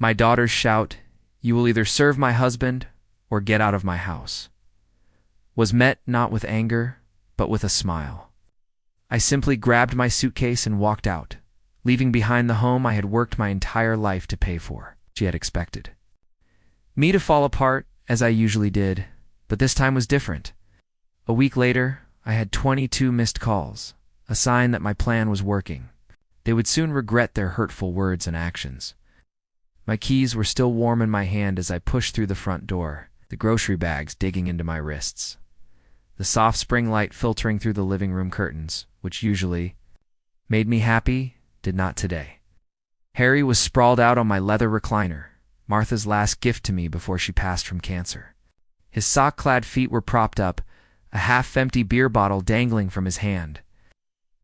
My daughters shout, "You will either serve my husband or get out of my house," was met not with anger, but with a smile. I simply grabbed my suitcase and walked out, leaving behind the home I had worked my entire life to pay for. She had expected me to fall apart, as I usually did, but this time was different. A week later, I had 22 missed calls, a sign that my plan was working. They would soon regret their hurtful words and actions. My keys were still warm in my hand as I pushed through the front door, the grocery bags digging into my wrists. The soft spring light filtering through the living room curtains, which usually made me happy, did not today. Harry was sprawled out on my leather recliner, Martha's last gift to me before she passed from cancer. His sock-clad feet were propped up, a half-empty beer bottle dangling from his hand.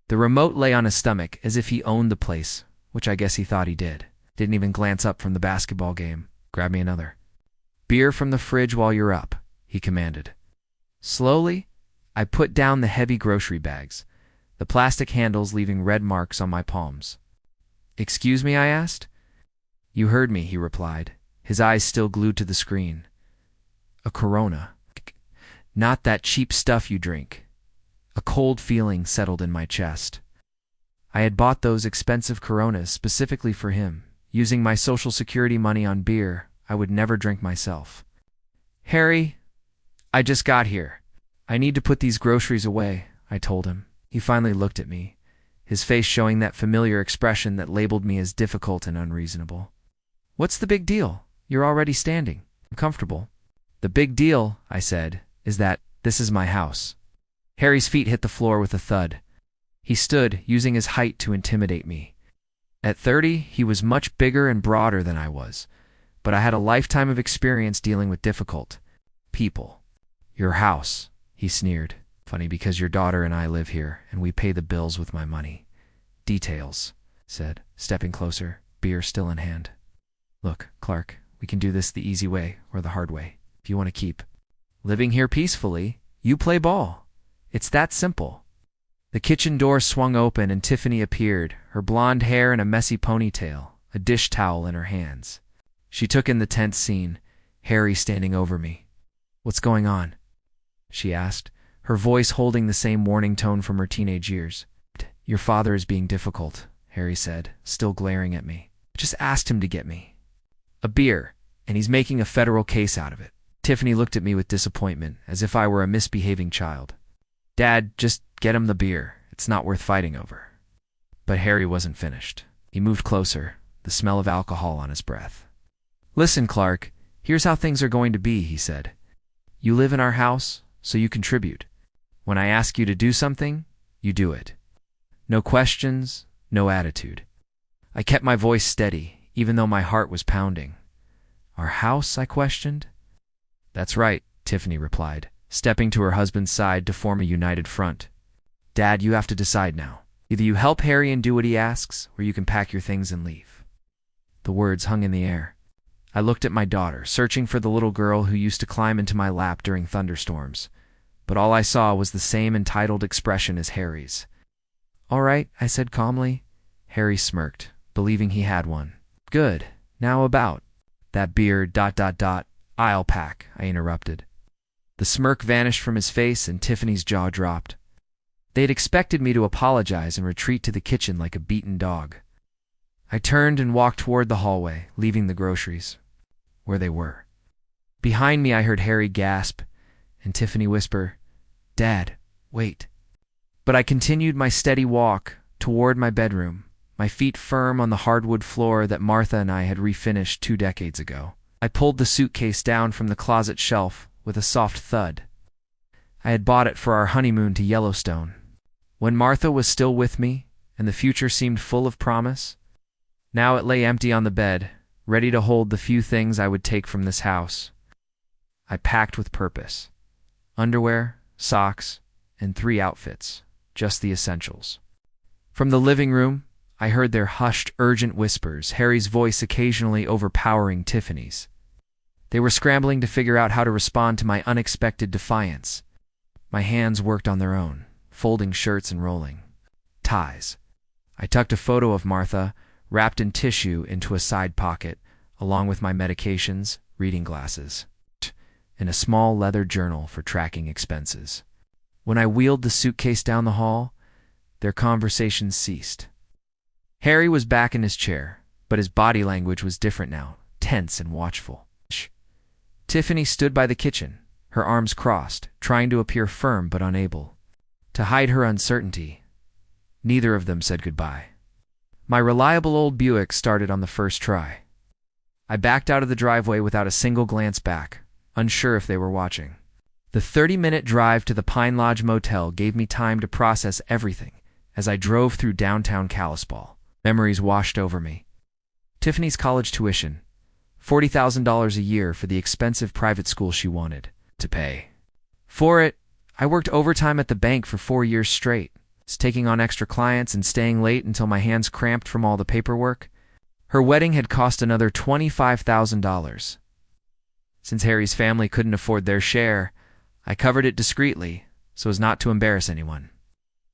The remote lay on his stomach as if he owned the place, which I guess he thought he did. Didn't even glance up from the basketball game. "Grab me another beer from the fridge while you're up," he commanded. Slowly, I put down the heavy grocery bags, the plastic handles leaving red marks on my palms. "Excuse me?" I asked. "You heard me," he replied, his eyes still glued to the screen. "A Corona. Not that cheap stuff you drink." A cold feeling settled in my chest. I had bought those expensive Coronas specifically for him, using my Social Security money on beer I would never drink myself. "Harry, I just got here. I need to put these groceries away," I told him. He finally looked at me, his face showing that familiar expression that labeled me as difficult and unreasonable. "What's the big deal? You're already standing. I'm comfortable." "The big deal," I said, "is that this is my house." Harry's feet hit the floor with a thud. He stood, using his height to intimidate me. At 30, he was much bigger and broader than I was, but I had a lifetime of experience dealing with difficult people. "Your house," he sneered. "Funny because your daughter and I live here, and we pay the bills with my money." "Details," said, stepping closer, beer still in hand. "Look, Clark, we can do this the easy way or the hard way. If you want to keep living here peacefully, you play ball. It's that simple." The kitchen door swung open and Tiffany appeared, her blonde hair in a messy ponytail, a dish towel in her hands. She took in the tense scene, Harry standing over me. "What's going on?" she asked, her voice holding the same warning tone from her teenage years. "Your father is being difficult," Harry said, still glaring at me. "I just asked him to get me a beer, and he's making a federal case out of it." Tiffany looked at me with disappointment, as if I were a misbehaving child. "Dad, just get him the beer. It's not worth fighting over." But Harry wasn't finished. He moved closer, the smell of alcohol on his breath. "Listen, Clark, here's how things are going to be," he said. "You live in our house, so you contribute. When I ask you to do something, you do it. No questions, no attitude." I kept my voice steady, even though my heart was pounding. "Our house?" I questioned. "That's right," Tiffany replied, stepping to her husband's side to form a united front. "Dad, you have to decide now. Either you help Harry and do what he asks, or you can pack your things and leave." The words hung in the air. I looked at my daughter, searching for the little girl who used to climb into my lap during thunderstorms, but all I saw was the same entitled expression as Harry's. "All right," I said calmly. Harry smirked, believing he had one. "Good. Now about that beer, ... I'll pack," I interrupted. The smirk vanished from his face and Tiffany's jaw dropped. They had expected me to apologize and retreat to the kitchen like a beaten dog. I turned and walked toward the hallway, leaving the groceries where they were. Behind me I heard Harry gasp and Tiffany whisper, "Dad, wait." But I continued my steady walk toward my bedroom, my feet firm on the hardwood floor that Martha and I had refinished 2 decades ago. I pulled the suitcase down from the closet shelf with a soft thud. I had bought it for our honeymoon to Yellowstone. When Martha was still with me and the future seemed full of promise, now it lay empty on the bed, ready to hold the few things I would take from this house. I packed with purpose. Underwear, socks, and 3 outfits, just the essentials. From the living room, I heard their hushed, urgent whispers, Harry's voice occasionally overpowering Tiffany's. They were scrambling to figure out how to respond to my unexpected defiance. My hands worked on their own, folding shirts and rolling ties. I tucked a photo of Martha, wrapped in tissue, into a side pocket, along with my medications, reading glasses, and a small leather journal for tracking expenses. When I wheeled the suitcase down the hall, their conversation ceased. Harry was back in his chair, but his body language was different now, tense and watchful. Tiffany stood by the kitchen, her arms crossed, trying to appear firm but unable. To hide her uncertainty, neither of them said goodbye. My reliable old Buick started on the first try. I backed out of the driveway without a single glance back, unsure if they were watching. The 30-minute drive to the Pine Lodge Motel gave me time to process everything as I drove through downtown Kalispell. Memories washed over me. Tiffany's college tuition, $40,000 a year for the expensive private school she wanted to pay. For it, I worked overtime at the bank for 4 years straight, taking on extra clients and staying late until my hands cramped from all the paperwork. Her wedding had cost another $25,000. Since Harry's family couldn't afford their share, I covered it discreetly so as not to embarrass anyone.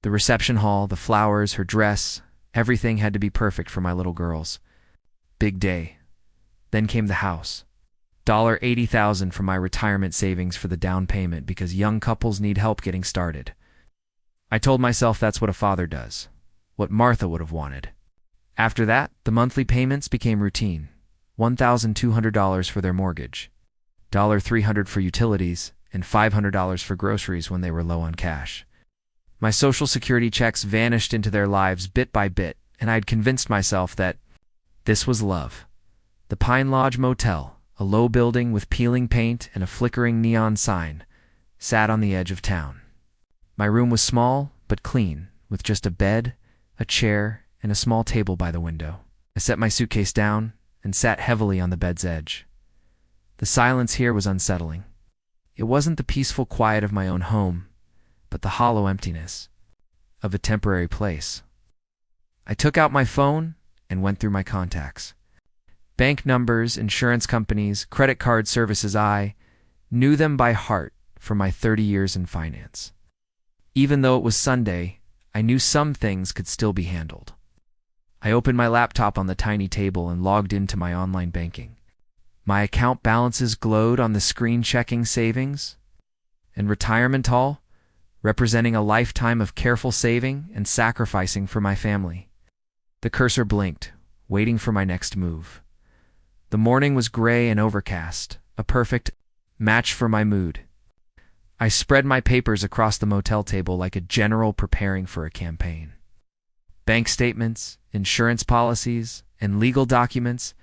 The reception hall, the flowers, her dress, everything had to be perfect for my little girls. Big day. Then came the house. $80,000 from my retirement savings for the down payment because young couples need help getting started. I told myself that's what a father does, what Martha would have wanted. After that, the monthly payments became routine. $1,200 for their mortgage, $300 for utilities, and $500 for groceries when they were low on cash. My Social Security checks vanished into their lives bit by bit, and I had convinced myself that this was love. The Pine Lodge Motel, a low building with peeling paint and a flickering neon sign, sat on the edge of town. My room was small but clean, with just a bed, a chair, and a small table by the window. I set my suitcase down and sat heavily on the bed's edge. The silence here was unsettling. It wasn't the peaceful quiet of my own home, but the hollow emptiness of a temporary place. I took out my phone and went through my contacts. Bank numbers, insurance companies, credit card services, I knew them by heart for my 30 years in finance. Even though it was Sunday, I knew some things could still be handled. I opened my laptop on the tiny table and logged into my online banking. My account balances glowed on the screen, checking savings and retirement, all representing a lifetime of careful saving and sacrificing for my family. The cursor blinked, waiting for my next move. The morning was gray and overcast, a perfect match for my mood. I spread my papers across the motel table like a general preparing for a campaign. Bank statements, insurance policies, and legal documents,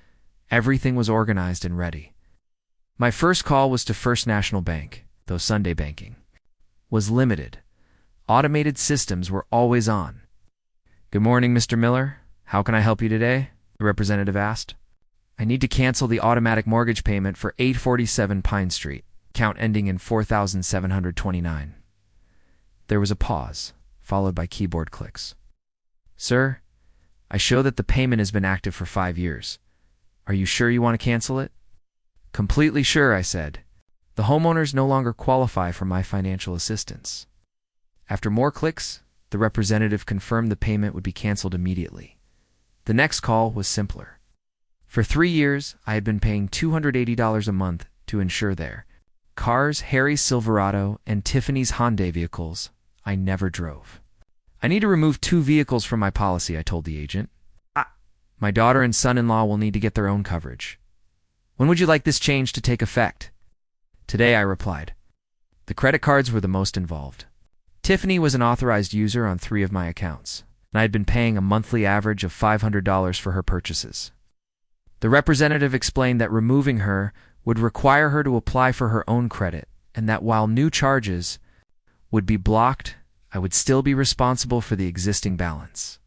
everything was organized and ready. My first call was to First National Bank, though Sunday banking was limited. Automated systems were always on. "Good morning, Mr. Miller. How can I help you today?" the representative asked. "I need to cancel the automatic mortgage payment for 847 Pine Street, account ending in 4729. There was a pause, followed by keyboard clicks. "Sir, I show that the payment has been active for 5 years. Are you sure you want to cancel it?" "Completely sure," I said. "The homeowners no longer qualify for my financial assistance." After more clicks, the representative confirmed the payment would be canceled immediately. The next call was simpler. For 3 years, I had been paying $280 a month to insure their cars, Harry's Silverado and Tiffany's Hyundai vehicles I never drove. "I need to remove 2 vehicles from my policy," I told the agent. "My daughter and son-in-law will need to get their own coverage. When would you like this change to take effect?" "Today," I replied. The credit cards were the most involved. Tiffany was an authorized user on 3 of my accounts, and I had been paying a monthly average of $500 for her purchases. The representative explained that removing her would require her to apply for her own credit, and that while new charges would be blocked, I would still be responsible for the existing balance.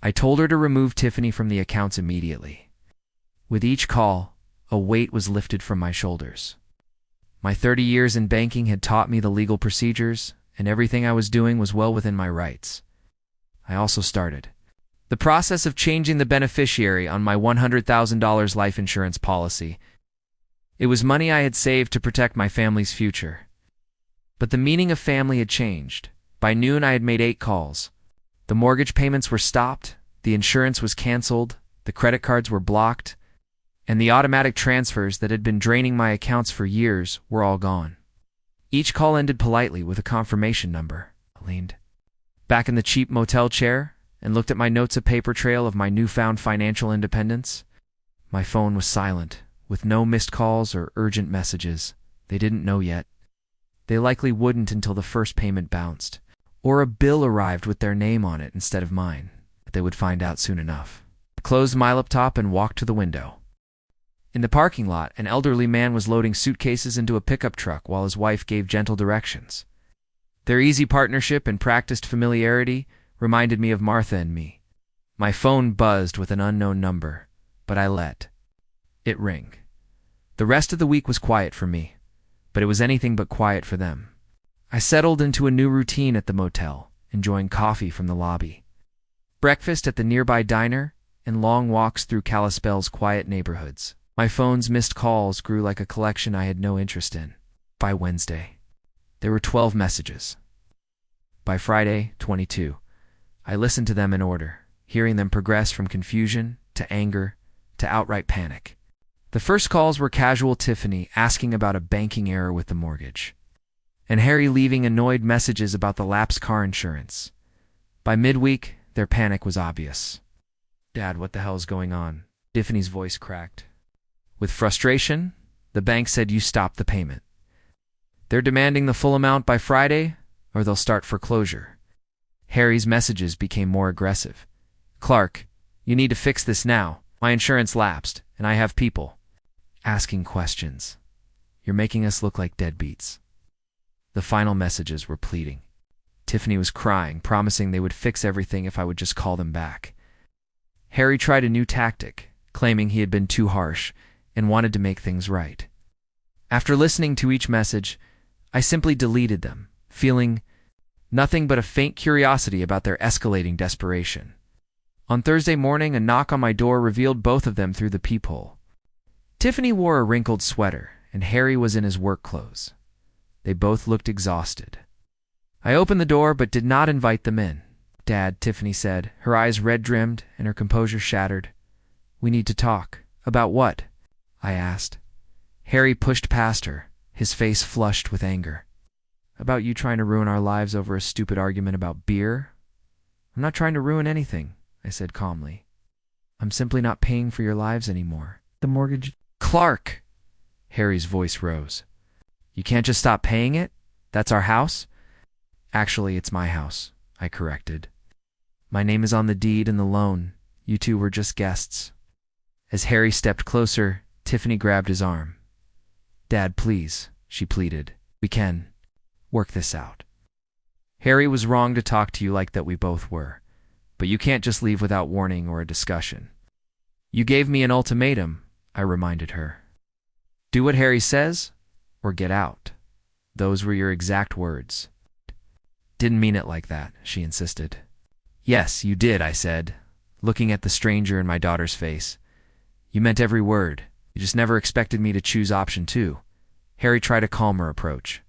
I told her to remove Tiffany from the accounts immediately. With each call, a weight was lifted from my shoulders. My 30 years in banking had taught me the legal procedures, and everything I was doing was well within my rights. I also started the process of changing the beneficiary on my $100,000 life insurance policy. It was money I had saved to protect my family's future. But the meaning of family had changed. By noon, I had made 8 calls. The mortgage payments were stopped, the insurance was canceled, the credit cards were blocked, and the automatic transfers that had been draining my accounts for years were all gone. Each call ended politely with a confirmation number. I leaned back in the cheap motel chair and looked at my notes, a paper trail of my newfound financial independence. My phone was silent, with no missed calls or urgent messages. They didn't know yet. They likely wouldn't until the first payment bounced, or a bill arrived with their name on it instead of mine, but they would find out soon enough. I closed my laptop and walked to the window. In the parking lot, an elderly man was loading suitcases into a pickup truck while his wife gave gentle directions. Their easy partnership and practiced familiarity reminded me of Martha and me. My phone buzzed with an unknown number, but I let it ring. The rest of the week was quiet for me, but it was anything but quiet for them. I settled into a new routine at the motel, enjoying coffee from the lobby, breakfast at the nearby diner, and long walks through Kalispell's quiet neighborhoods. My phone's missed calls grew like a collection I had no interest in. By Wednesday, there were 12 messages. By Friday, 22. I listened to them in order, hearing them progress from confusion to anger to outright panic. The first calls were casual Tiffany asking about a banking error with the mortgage, and Harry leaving annoyed messages about the lapsed car insurance. By midweek, their panic was obvious. "Dad, what the hell is going on?" Tiffany's voice cracked. With frustration, the bank said, "You stop the payment. They're demanding the full amount by Friday, or they'll start foreclosure." Harry's messages became more aggressive. "Clark, you need to fix this now. My insurance lapsed, and I have people asking questions. You're making us look like deadbeats." The final messages were pleading. Tiffany was crying, promising they would fix everything if I would just call them back. Harry tried a new tactic, claiming he had been too harsh and wanted to make things right. After listening to each message, I simply deleted them, feeling nothing but a faint curiosity about their escalating desperation. On Thursday morning, a knock on my door revealed both of them through the peephole. Tiffany wore a wrinkled sweater, and Harry was in his work clothes. They both looked exhausted. I opened the door but did not invite them in. "Dad," Tiffany said, her eyes red-rimmed and her composure shattered. "We need to talk." "About what?" I asked. Harry pushed past her, his face flushed with anger. "About you trying to ruin our lives over a stupid argument about beer?" "I'm not trying to ruin anything," I said calmly. "I'm simply not paying for your lives anymore. The mortgage—" "Clark!" Harry's voice rose. "You can't just stop paying it? That's our house?" "Actually, it's my house," I corrected. "My name is on the deed and the loan. You two were just guests." As Harry stepped closer, Tiffany grabbed his arm. "Dad, please," she pleaded. "We can work this out. Harry was wrong to talk to you like that, we both were. But you can't just leave without warning or a discussion. You gave me an ultimatum," I reminded her. "Do what Harry says, or get out." Those were your exact words. "Didn't mean it like that," she insisted. "Yes, you did," I said, looking at the stranger in my daughter's face. "You meant every word. You just never expected me to choose option 2. Harry tried a calmer approach.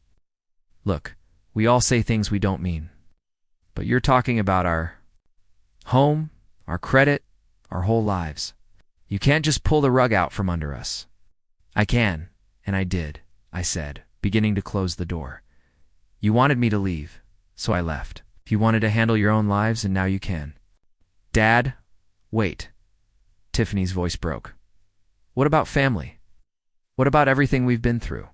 "Look, we all say things we don't mean. But you're talking about our home, our credit, our whole lives. You can't just pull the rug out from under us." "I can, and I did," I said, beginning to close the door. "You wanted me to leave, so I left. You wanted to handle your own lives, and now you can." "Dad, wait." Tiffany's voice broke. "What about family? What about everything we've been through?"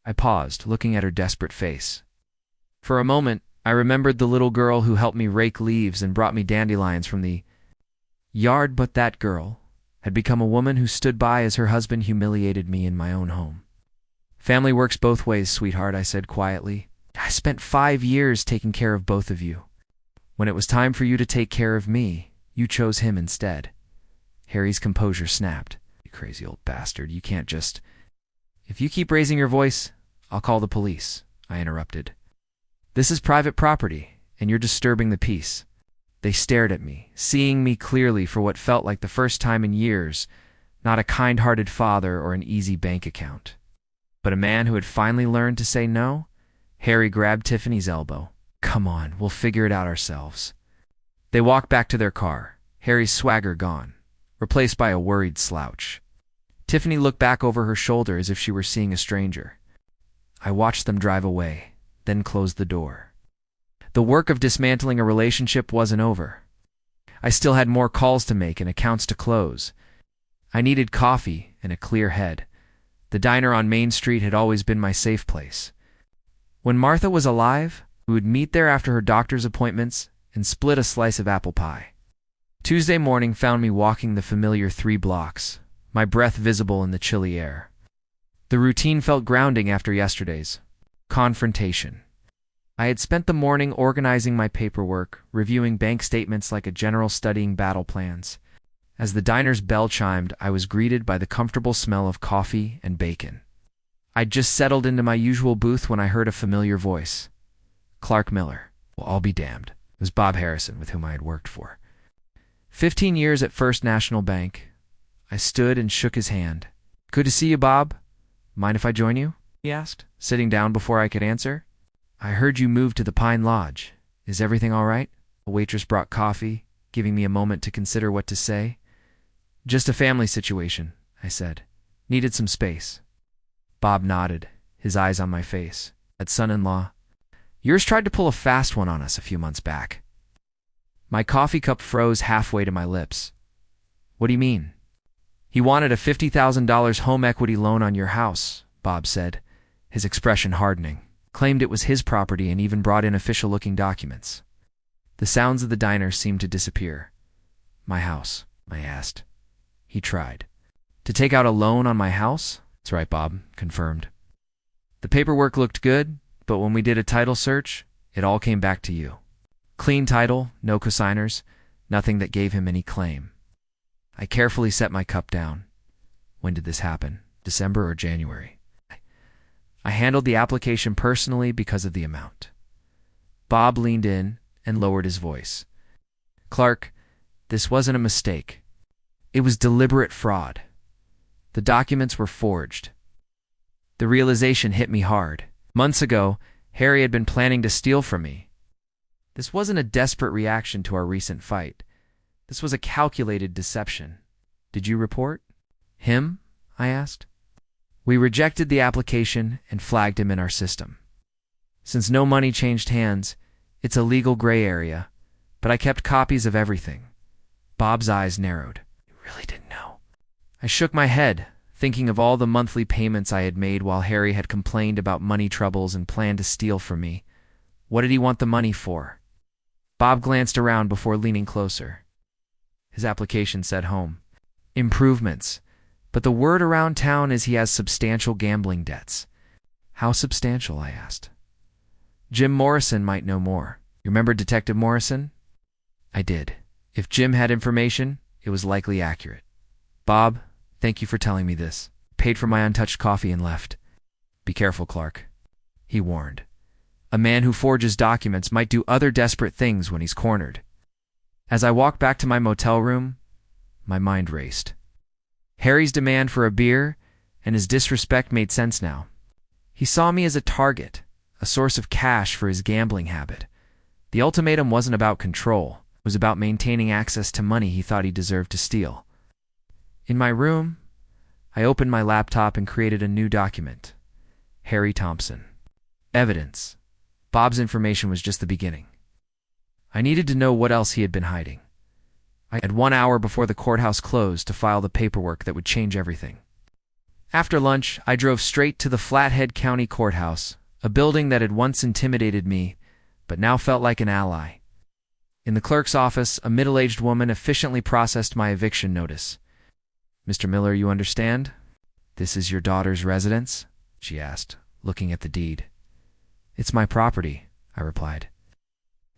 I paused, looking at her desperate face. For a moment, I remembered the little girl who helped me rake leaves and brought me dandelions from the yard, but that girl had become a woman who stood by as her husband humiliated me in my own home. "Family works both ways, sweetheart," I said quietly. "I spent 5 years taking care of both of you. When it was time for you to take care of me, you chose him instead." Harry's composure snapped. "You crazy old bastard, you can't just—" "If you keep raising your voice, I'll call the police," I interrupted. "This is private property, and you're disturbing the peace." They stared at me, seeing me clearly for what felt like the first time in years, not a kind-hearted father or an easy bank account, but a man who had finally learned to say no. Harry grabbed Tiffany's elbow. "Come on, we'll figure it out ourselves." They walked back to their car, Harry's swagger gone, replaced by a worried slouch. Tiffany looked back over her shoulder as if she were seeing a stranger. I watched them drive away, then closed the door. The work of dismantling a relationship wasn't over. I still had more calls to make and accounts to close. I needed coffee and a clear head. The diner on Main Street had always been my safe place. When Martha was alive, we would meet there after her doctor's appointments and split a slice of apple pie. Tuesday morning found me walking the familiar 3 blocks, my breath visible in the chilly air. The routine felt grounding after yesterday's confrontation. I had spent the morning organizing my paperwork, reviewing bank statements like a general studying battle plans. As the diner's bell chimed, I was greeted by the comfortable smell of coffee and bacon. I'd just settled into my usual booth when I heard a familiar voice. Clark Miller. Well, I'll be damned. It was Bob Harrison, with whom I had worked for 15 years at First National Bank. I stood and shook his hand. Good to see you, Bob. Mind if I join you? He asked, sitting down before I could answer. I heard you moved to the Pine Lodge. Is everything all right? A waitress brought coffee, giving me a moment to consider what to say. Just a family situation, I said. Needed some space. Bob nodded, his eyes on my face. That son-in-law. Yours tried to pull a fast one on us a few months back. My coffee cup froze halfway to my lips. What do you mean? He wanted a $50,000 home equity loan on your house, Bob said, his expression hardening. Claimed it was his property and even brought in official-looking documents. The sounds of the diner seemed to disappear. My house, I asked. He tried. To take out a loan on my house? That's right, Bob confirmed. The paperwork looked good, but when we did a title search, it all came back to you. Clean title, no cosigners, nothing that gave him any claim. I carefully set my cup down. When did this happen? December or January? I handled the application personally because of the amount. Bob leaned in and lowered his voice. Clark, this wasn't a mistake. It was deliberate fraud. The documents were forged. The realization hit me hard. Months ago, Harry had been planning to steal from me. This wasn't a desperate reaction to our recent fight. This was a calculated deception. Did you report? Him? I asked. We rejected the application and flagged him in our system. Since no money changed hands, it's a legal gray area, but I kept copies of everything. Bob's eyes narrowed. You really didn't know? I shook my head, thinking of all the monthly payments I had made while Harry had complained about money troubles and planned to steal from me. What did he want the money for? Bob glanced around before leaning closer. His application said home. Improvements. But the word around town is he has substantial gambling debts. How substantial? I asked. Jim Morrison might know more. You remember Detective Morrison? I did. If Jim had information, it was likely accurate. Bob, thank you for telling me this. Paid for my untouched coffee and left. Be careful, Clark. He warned. A man who forges documents might do other desperate things when he's cornered. As I walked back to my motel room, my mind raced. Harry's demand for a beer and his disrespect made sense now. He saw me as a target, a source of cash for his gambling habit. The ultimatum wasn't about control. It was about maintaining access to money he thought he deserved to steal. In my room, I opened my laptop and created a new document. Harry Thompson. Evidence. Bob's information was just the beginning. I needed to know what else he had been hiding. I had 1 hour before the courthouse closed to file the paperwork that would change everything. After lunch, I drove straight to the Flathead County Courthouse, a building that had once intimidated me, but now felt like an ally. In the clerk's office, a middle-aged woman efficiently processed my eviction notice. Mr. Miller, you understand? This is your daughter's residence? She asked, looking at the deed. It's my property, I replied.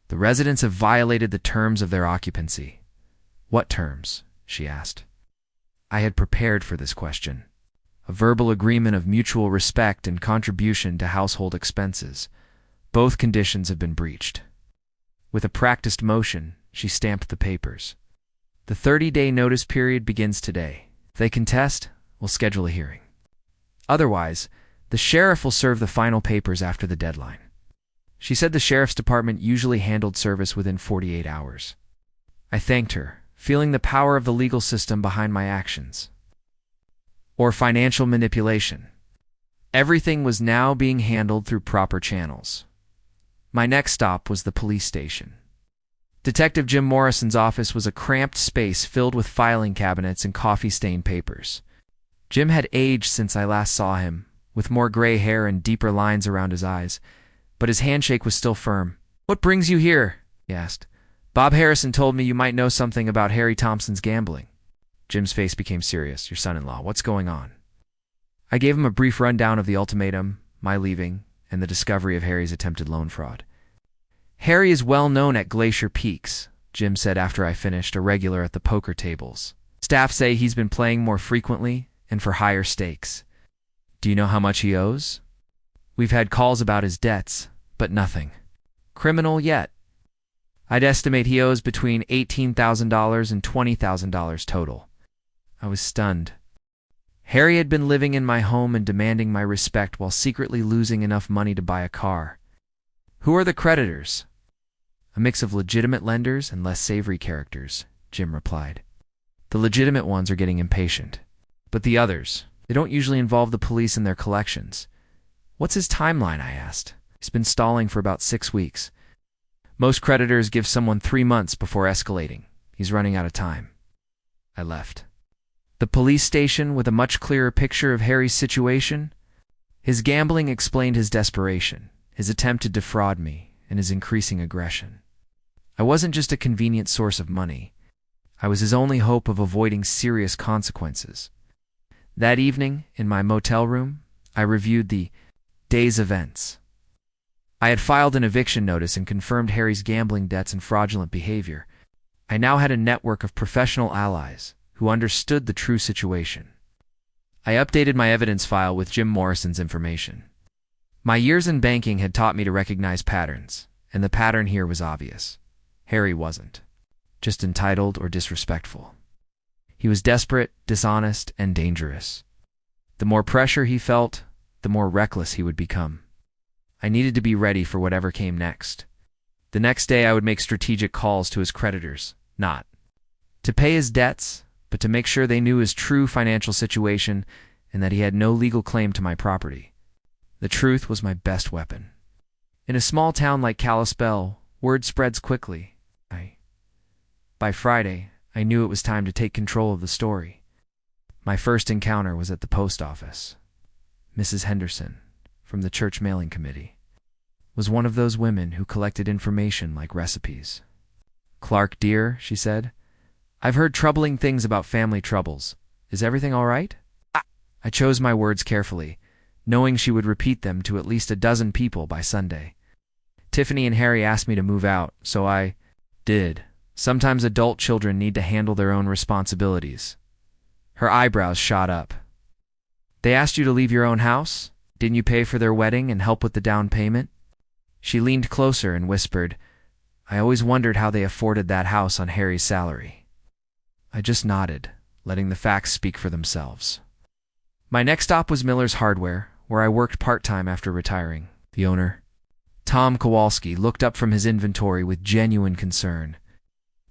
The residents have violated the terms of their occupancy. What terms? She asked. I had prepared for this question. A verbal agreement of mutual respect and contribution to household expenses. Both conditions have been breached. With a practiced motion, she stamped the papers. The 30-day notice period begins today. If they contest, we'll schedule a hearing. Otherwise, the sheriff will serve the final papers after the deadline. She said the sheriff's department usually handled service within 48 hours. I thanked her, feeling the power of the legal system behind my actions. or financial manipulation. Everything was now being handled through proper channels. My next stop was the police station. Detective Jim Morrison's office was a cramped space filled with filing cabinets and coffee-stained papers. Jim had aged since I last saw him, with more gray hair and deeper lines around his eyes, but his handshake was still firm. "What brings you here?" he asked. "Bob Harrison told me you might know something about Harry Thompson's gambling." Jim's face became serious. "Your son-in-law, what's going on?" I gave him a brief rundown of the ultimatum, my leaving, and the discovery of Harry's attempted loan fraud. "Harry is well known at Glacier Peaks," Jim said after I finished, "a regular at the poker tables. Staff say he's been playing more frequently and for higher stakes." "Do you know how much he owes?" "We've had calls about his debts, but nothing criminal yet. I'd estimate he owes between $18,000 and $20,000 total." I was stunned. Harry had been living in my home and demanding my respect while secretly losing enough money to buy a car. "Who are the creditors?" "A mix of legitimate lenders and less savory characters," Jim replied. "The legitimate ones are getting impatient. But the others, they don't usually involve the police in their collections." "What's his timeline?" I asked. "He's been stalling for about 6 weeks. Most creditors give someone 3 months before escalating. He's running out of time." I left. The police station with a much clearer picture of Harry's situation. His gambling explained his desperation, his attempt to defraud me, and his increasing aggression. I wasn't just a convenient source of money. I was his only hope of avoiding serious consequences. That evening, in my motel room, I reviewed the day's events. I had filed an eviction notice and confirmed Harry's gambling debts and fraudulent behavior. I now had a network of professional allies who understood the true situation. I updated my evidence file with Jim Morrison's information. My years in banking had taught me to recognize patterns, and the pattern here was obvious. Harry wasn't just entitled or disrespectful. He was desperate, dishonest, and dangerous. The more pressure he felt, the more reckless he would become. I needed to be ready for whatever came next. The next day I would make strategic calls to his creditors, not to pay his debts, but to make sure they knew his true financial situation and that he had no legal claim to my property. The truth was my best weapon. In a small town like Kalispell, word spreads quickly. By Friday, I knew it was time to take control of the story. My first encounter was at the post office. Mrs. Henderson, from the church mailing committee, was one of those women who collected information like recipes. "Clark, dear," she said, "I've heard troubling things about family troubles. Is everything all right?" I chose my words carefully, knowing she would repeat them to at least a dozen people by Sunday. "Tiffany and Harry asked me to move out, so I did. Sometimes adult children need to handle their own responsibilities." Her eyebrows shot up. "They asked you to leave your own house? Didn't you pay for their wedding and help with the down payment?" She leaned closer and whispered, "I always wondered how they afforded that house on Harry's salary." I just nodded, letting the facts speak for themselves. My next stop was Miller's Hardware, where I worked part-time after retiring. The owner, Tom Kowalski, looked up from his inventory with genuine concern.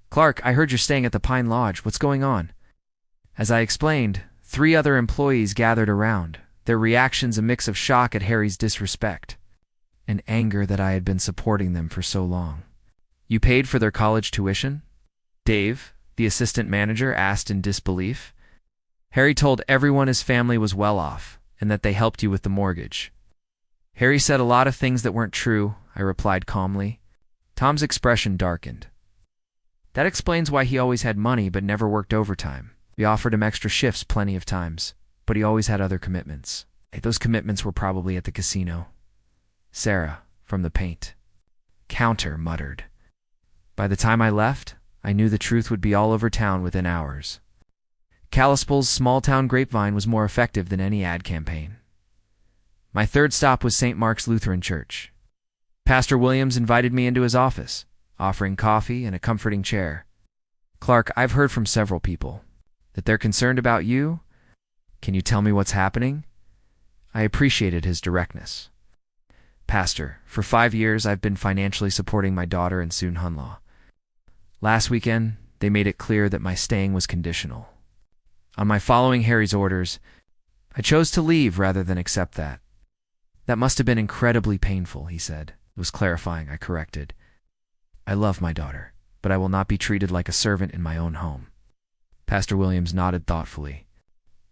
"Clark, I heard you're staying at the Pine Lodge. What's going on?" As I explained, 3 other employees gathered around, their reactions a mix of shock at Harry's disrespect and anger that I had been supporting them for so long. "You paid for their college tuition?" Dave, the assistant manager, asked in disbelief. "Harry told everyone his family was well off and that they helped you with the mortgage." "Harry said a lot of things that weren't true," I replied calmly. Tom's expression darkened. "That explains why he always had money but never worked overtime. We offered him extra shifts plenty of times, but he always had other commitments. Those commitments were probably at the casino." Sarah, from the paint counter, muttered. By the time I left, I knew the truth would be all over town within hours. Kalispell's small-town grapevine was more effective than any ad campaign. My third stop was St. Mark's Lutheran Church. Pastor Williams invited me into his office, offering coffee and a comforting chair. "Clark, I've heard from several people that they're concerned about you. Can you tell me what's happening?" I appreciated his directness. "Pastor, for 5 years I've been financially supporting my daughter and soon Hunlaw. Last weekend, they made it clear that my staying was conditional. On my following Harry's orders, I chose to leave rather than accept that. That must have been incredibly painful, he said. It was clarifying, I corrected. I love my daughter, but I will not be treated like a servant in my own home. Pastor Williams nodded thoughtfully.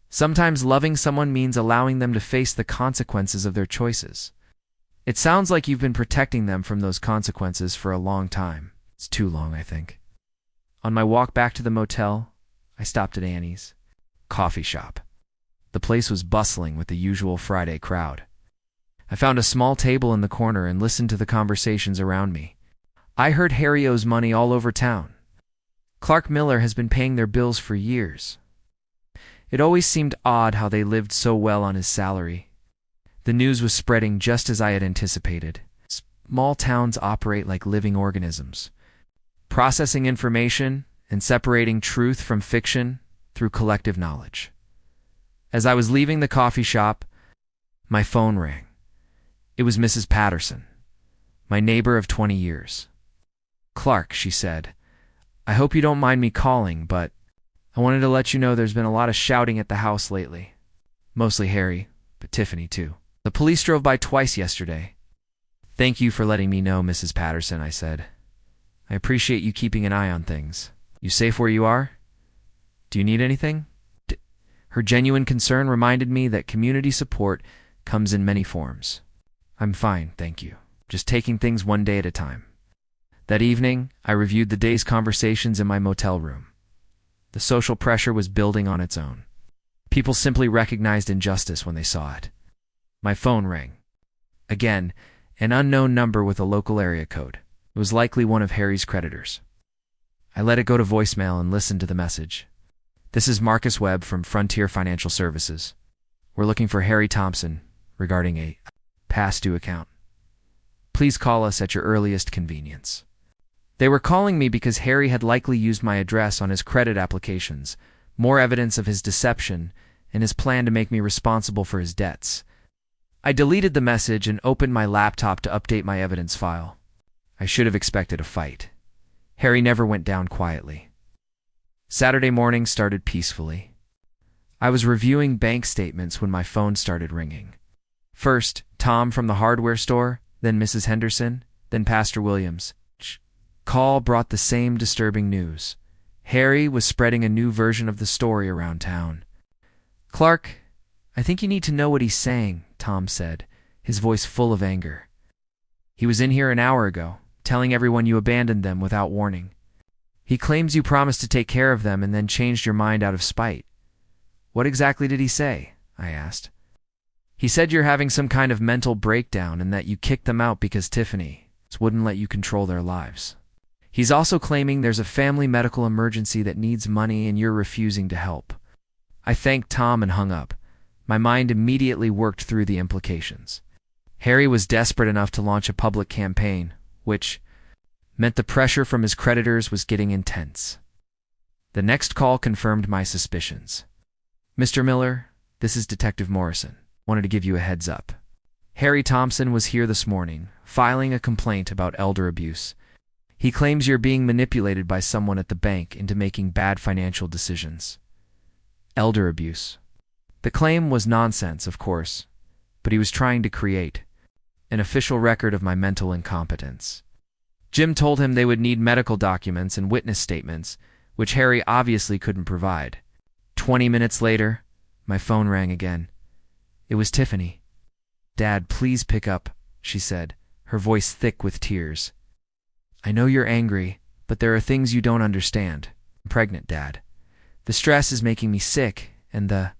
Sometimes loving someone means allowing them to face the consequences of their choices. It sounds like you've been protecting them from those consequences for a long time. It's too long, I think. On my walk back to the motel, I stopped at Annie's coffee shop. The place was bustling with the usual Friday crowd. I found a small table in the corner and listened to the conversations around me. I heard Harry owes money all over town. Clark Miller has been paying their bills for years. It always seemed odd how they lived so well on his salary. The news was spreading just as I had anticipated. Small towns operate like living organisms, processing information and separating truth from fiction through collective knowledge. As I was leaving the coffee shop, my phone rang. It was Mrs. Patterson, my neighbor of 20 years. Clark, she said, I hope you don't mind me calling, but I wanted to let you know there's been a lot of shouting at the house lately. Mostly Harry, but Tiffany too. The police drove by twice yesterday. Thank you for letting me know, Mrs. Patterson, I said. I appreciate you keeping an eye on things. You safe where you are? Do you need anything? Her genuine concern reminded me that community support comes in many forms. I'm fine, thank you. Just taking things one day at a time. That evening, I reviewed the day's conversations in my motel room. The social pressure was building on its own. People simply recognized injustice when they saw it. My phone rang. Again, an unknown number with a local area code. It was likely one of Harry's creditors. I let it go to voicemail and listened to the message. This is Marcus Webb from Frontier Financial Services. We're looking for Harry Thompson regarding a past due account. Please call us at your earliest convenience. They were calling me because Harry had likely used my address on his credit applications, more evidence of his deception and his plan to make me responsible for his debts. I deleted the message and opened my laptop to update my evidence file. I should have expected a fight. Harry never went down quietly. Saturday morning started peacefully. I was reviewing bank statements when my phone started ringing. First, Tom from the hardware store, then Mrs. Henderson, then Pastor Williams. Call brought the same disturbing news. Harry was spreading a new version of the story around town. Clark, I think you need to know what he's saying, Tom said, his voice full of anger. He was in here an hour ago, telling everyone you abandoned them without warning. He claims you promised to take care of them and then changed your mind out of spite. What exactly did he say? I asked. He said you're having some kind of mental breakdown and that you kicked them out because Tiffany wouldn't let you control their lives. He's also claiming there's a family medical emergency that needs money and you're refusing to help. I thanked Tom and hung up. My mind immediately worked through the implications. Harry was desperate enough to launch a public campaign, which meant the pressure from his creditors was getting intense. The next call confirmed my suspicions. Mr. Miller, this is Detective Morrison. Wanted to give you a heads up. Harry Thompson was here this morning, filing a complaint about elder abuse. He claims you're being manipulated by someone at the bank into making bad financial decisions. Elder abuse. The claim was nonsense, of course, but he was trying to create an official record of my mental incompetence. Jim told him they would need medical documents and witness statements, which Harry obviously couldn't provide. 20 minutes later, my phone rang again. It was Tiffany. Dad, please pick up, she said, her voice thick with tears. I know you're angry, but there are things you don't understand. I'm pregnant, Dad. The stress is making me sick, and the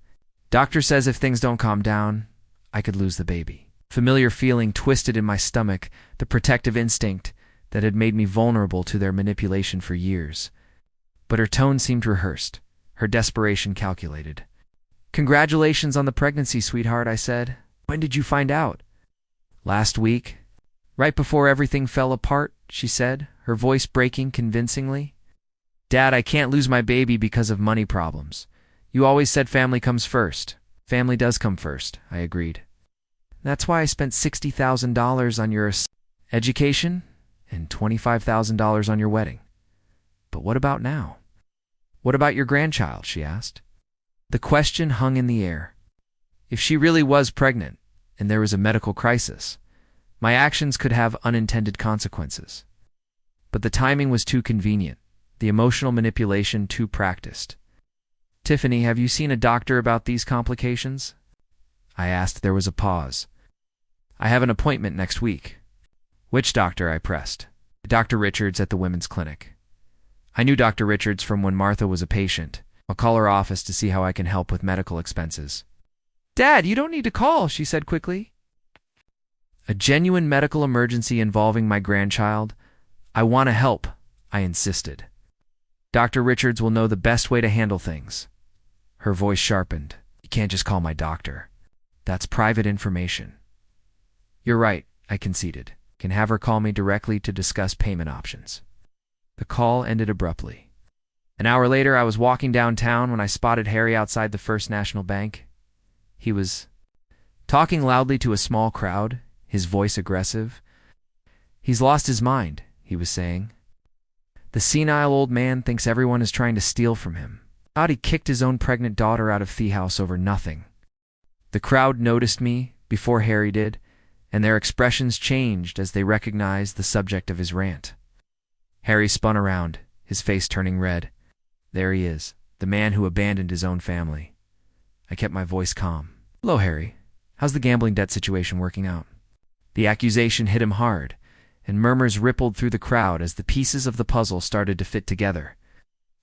doctor says if things don't calm down, I could lose the baby. Familiar feeling twisted in my stomach, the protective instinct that had made me vulnerable to their manipulation for years. But her tone seemed rehearsed, her desperation calculated. Congratulations on the pregnancy, sweetheart, I said. When did you find out? Last week. Right before everything fell apart, she said, her voice breaking convincingly. Dad, I can't lose my baby because of money problems. You always said family comes first. Family does come first, I agreed. That's why I spent $60,000 on your education and $25,000 on your wedding. But what about now? What about your grandchild? She asked. The question hung in the air. If she really was pregnant, and there was a medical crisis, my actions could have unintended consequences. But the timing was too convenient, the emotional manipulation too practiced. "Tiffany, have you seen a doctor about these complications?" I asked. There was a pause. "I have an appointment next week." "Which doctor?" I pressed. "Dr. Richards at the women's clinic." I knew Dr. Richards from when Martha was a patient. I'll call her office to see how I can help with medical expenses. "Dad, you don't need to call," she said quickly. "A genuine medical emergency involving my grandchild? I want to help," I insisted. "Dr. Richards will know the best way to handle things." Her voice sharpened. "You can't just call my doctor. That's private information." "You're right," I conceded. "Can have her call me directly to discuss payment options." The call ended abruptly. An hour later, I was walking downtown when I spotted Harry outside the First National Bank. He was talking loudly to a small crowd, his voice aggressive. "He's lost his mind," he was saying. "The senile old man thinks everyone is trying to steal from him. Thought he kicked his own pregnant daughter out of the house over nothing." The crowd noticed me before Harry did, and their expressions changed as they recognized the subject of his rant. Harry spun around, his face turning red. There he is, the man who abandoned his own family. I kept my voice calm. "Hello, Harry. How's the gambling debt situation working out?" The accusation hit him hard, and murmurs rippled through the crowd as the pieces of the puzzle started to fit together.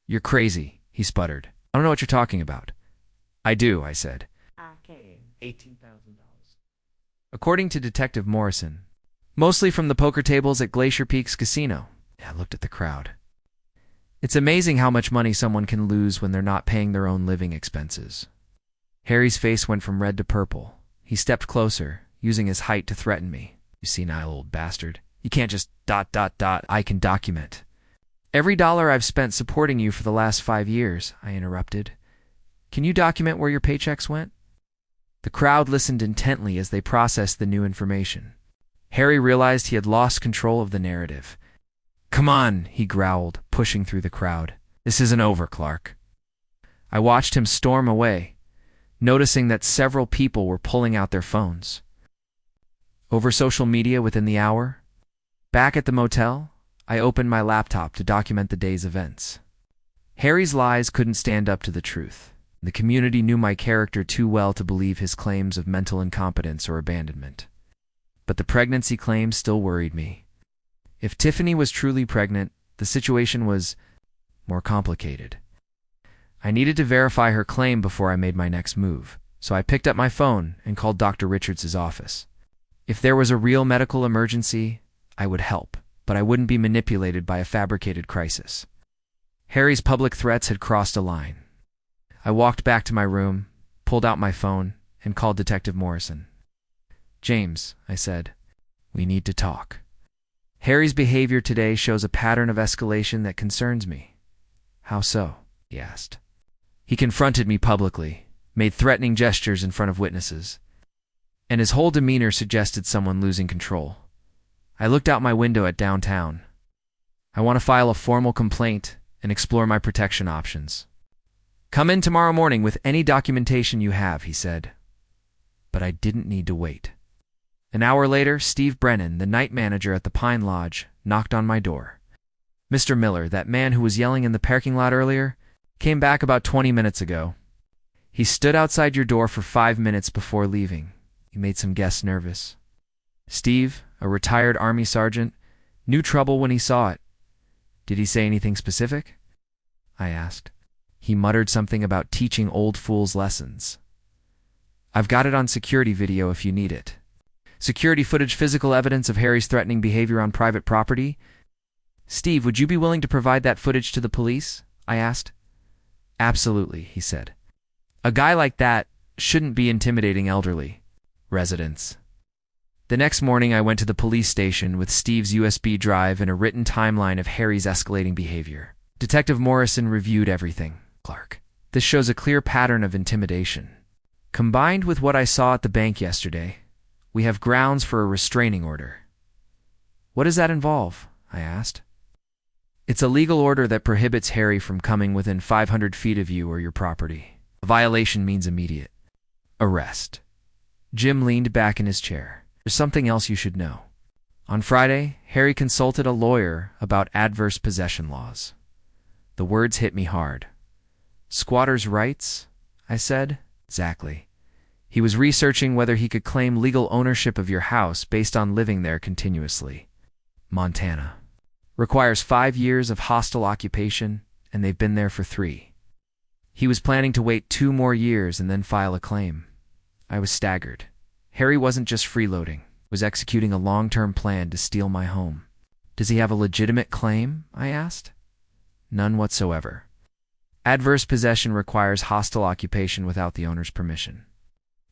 "You're crazy," he sputtered. "I don't know what you're talking about." "I do," I said. Okay, $18,000. According to Detective Morrison, mostly from the poker tables at Glacier Peaks Casino. I looked at the crowd. It's amazing how much money someone can lose when they're not paying their own living expenses. Harry's face went from red to purple. He stepped closer, using his height to threaten me. "You senile old bastard. You can't just ... I can document." "Every dollar I've spent supporting you for the last 5 years," I interrupted. "Can you document where your paychecks went?" The crowd listened intently as they processed the new information. Harry realized he had lost control of the narrative. "Come on," he growled, pushing through the crowd. "This isn't over, Clark." I watched him storm away, noticing that several people were pulling out their phones. Over social media within the hour, back at the motel, I opened my laptop to document the day's events. Harry's lies couldn't stand up to the truth. The community knew my character too well to believe his claims of mental incompetence or abandonment. But the pregnancy claims still worried me. If Tiffany was truly pregnant, the situation was more complicated. I needed to verify her claim before I made my next move, so I picked up my phone and called Dr. Richards' office. If there was a real medical emergency, I would help, but I wouldn't be manipulated by a fabricated crisis. Harry's public threats had crossed a line. I walked back to my room, pulled out my phone, and called Detective Morrison. "James," I said, "we need to talk. Harry's behavior today shows a pattern of escalation that concerns me." "How so?" he asked. "He confronted me publicly, made threatening gestures in front of witnesses, and his whole demeanor suggested someone losing control. I looked out my window at downtown. I want to file a formal complaint and explore my protection options." "Come in tomorrow morning with any documentation you have," he said. But I didn't need to wait. An hour later, Steve Brennan, the night manager at the Pine Lodge, knocked on my door. "Mr. Miller, that man who was yelling in the parking lot earlier, came back about 20 minutes ago. He stood outside your door for 5 minutes before leaving. He made some guests nervous." Steve, a retired Army sergeant, knew trouble when he saw it. "Did he say anything specific?" I asked. "He muttered something about teaching old fools lessons. I've got it on security video if you need it." "Security footage, physical evidence of Harry's threatening behavior on private property?" "Steve, would you be willing to provide that footage to the police?" I asked. "Absolutely," he said. "A guy like that shouldn't be intimidating elderly residents." The next morning, I went to the police station with Steve's USB drive and a written timeline of Harry's escalating behavior. Detective Morrison reviewed everything. "Clark, this shows a clear pattern of intimidation. Combined with what I saw at the bank yesterday, we have grounds for a restraining order." "What does that involve?" I asked. "It's a legal order that prohibits Harry from coming within 500 feet of you or your property. A violation means immediate Arrest. Jim leaned back in his chair. There's something else you should know. On Friday, Harry consulted a lawyer about adverse possession laws. The words hit me hard. Squatters' rights? I said. Exactly. He was researching whether he could claim legal ownership of your house based on living there continuously. Montana. Requires 5 years of hostile occupation, and they've been there for 3. He was planning to wait 2 more years and then file a claim. I was staggered. Harry wasn't just freeloading, was executing a long-term plan to steal my home. Does he have a legitimate claim? I asked. None whatsoever. Adverse possession requires hostile occupation without the owner's permission.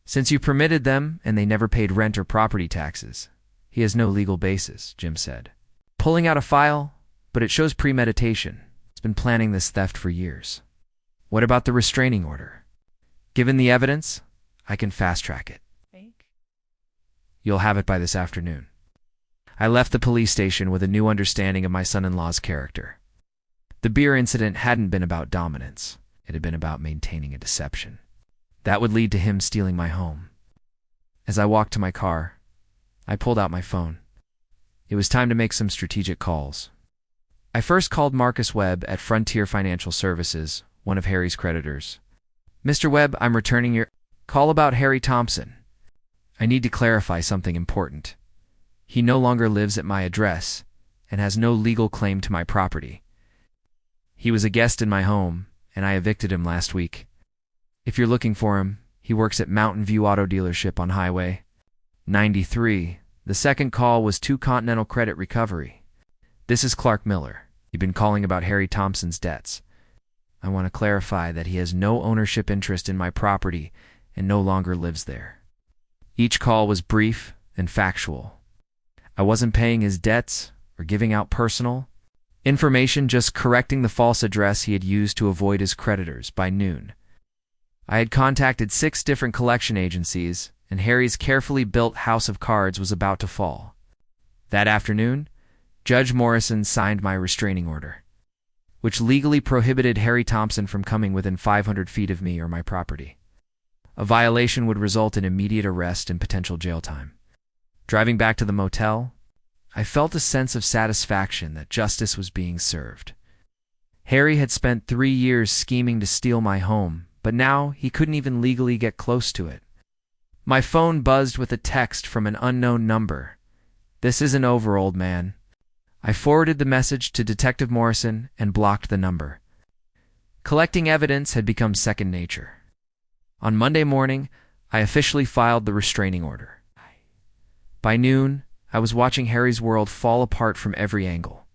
Since you permitted them and they never paid rent or property taxes, he has no legal basis, Jim said. Pulling out a file, but it shows premeditation. He's been planning this theft for years. What about the restraining order? Given the evidence, I can fast-track it. You'll have it by this afternoon. I left the police station with a new understanding of my son-in-law's character. The beer incident hadn't been about dominance. It had been about maintaining a deception. That would lead to him stealing my home. As I walked to my car, I pulled out my phone. It was time to make some strategic calls. I first called Marcus Webb at Frontier Financial Services, one of Harry's creditors. Mr. Webb, I'm returning your call about Harry Thompson. I need to clarify something important. He no longer lives at my address and has no legal claim to my property. He was a guest in my home, and I evicted him last week. If you're looking for him, he works at Mountain View Auto Dealership on Highway 93. The second call was to Continental Credit Recovery. This is Clark Miller. You've been calling about Harry Thompson's debts. I want to clarify that he has no ownership interest in my property and no longer lives there. Each call was brief and factual. I wasn't paying his debts or giving out personal information, just correcting the false address he had used to avoid his creditors by noon. I had contacted 6 different collection agencies, and Harry's carefully built house of cards was about to fall. That afternoon, Judge Morrison signed my restraining order, which legally prohibited Harry Thompson from coming within 500 feet of me or my property. A violation would result in immediate arrest and potential jail time. Driving back to the motel, I felt a sense of satisfaction that justice was being served. Harry had spent 3 years scheming to steal my home, but now he couldn't even legally get close to it. My phone buzzed with a text from an unknown number. This isn't over, old man. I forwarded the message to Detective Morrison and blocked the number. Collecting evidence had become second nature. On Monday morning, I officially filed the restraining order. By noon, I was watching Harry's world fall apart from every angle.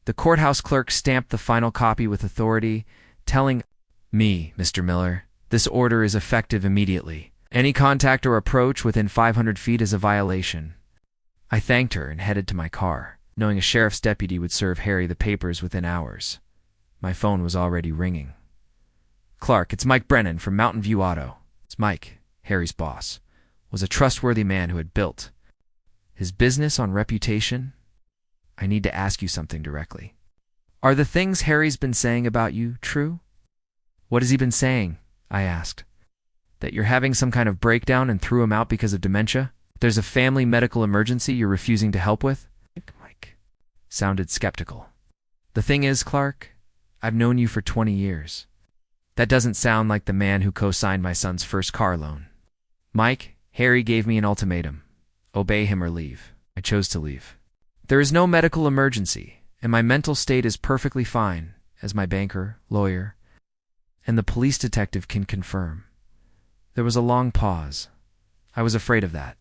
The courthouse clerk stamped the final copy with authority, telling me, Mr. Miller, this order is effective immediately. Any contact or approach within 500 feet is a violation. I thanked her and headed to my car, knowing a sheriff's deputy would serve Harry the papers within hours. My phone was already ringing. Clark, it's Mike Brennan from Mountain View Auto. It's Mike, Harry's boss, was a trustworthy man who had built his business on reputation. I need to ask you something directly. Are the things Harry's been saying about you true? What has he been saying? I asked. That you're having some kind of breakdown and threw him out because of dementia? There's a family medical emergency you're refusing to help with? Mike sounded skeptical. The thing is, Clark, I've known you for 20 years. That doesn't sound like the man who co-signed my son's first car loan. Mike, Harry gave me an ultimatum. Obey him or leave. I chose to leave. There is no medical emergency, and my mental state is perfectly fine, as my banker, lawyer, and the police detective can confirm. There was a long pause. I was afraid of that.